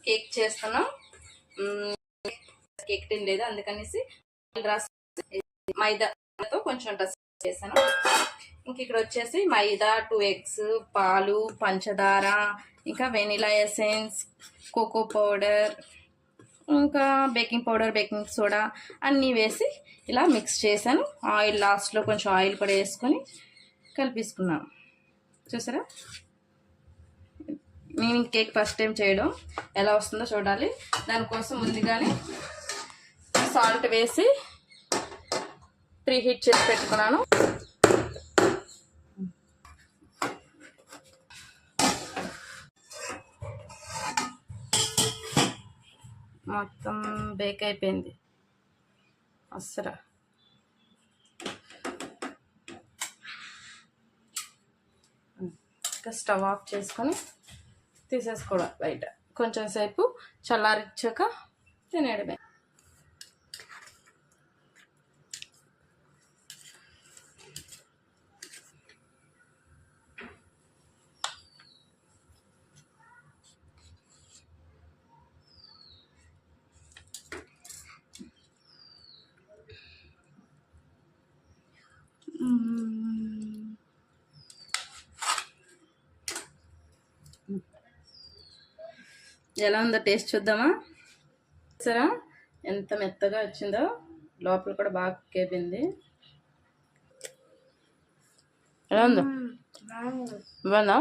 Cake చేస్తున్నాం. Cake టిన్ లేదు, అందుకనేసి మైదాతో కొంచెం డ్రెస్ చేశాను. ఇంక ఇక్కడ వచ్చేసి మైదా, 2 eggs, పాలు, పంచదార, ఇంకా వెనిలా ఎసెన్స్, కోకో పౌడర్, ఇంకా బేకింగ్ పౌడర్, బేకింగ్ సోడా అన్నీ వేసి ఇలా మిక్స్ చేశాను. ఆయిల్ లాస్ట్లో కొంచెం ఆయిల్ కూడా వేసుకొని కలిపేసుకున్నాను. చూసారా, నేను కేక్ ఫస్ట్ టైం చేయడం, ఎలా వస్తుందో చూడాలి. దానికోసం ముందుగానే సాల్ట్ వేసి ప్రీ హీట్ చేసి పెట్టుకున్నాను. మొత్తం బేక్ అయిపోయింది అస్సలు. ఇంకా స్టవ్ ఆఫ్ చేసుకొని తీసేసుకోవడం బయట. కొంచెం సేపు చల్లారిచ్చాక తినేయడమే. ఎలా ఉందో టేస్ట్ చూద్దామా? సరే, ఎంత మెత్తగా వచ్చిందో, లోపల కూడా బాగా కేపింది. ఎలా ఉందో? బాగుందా?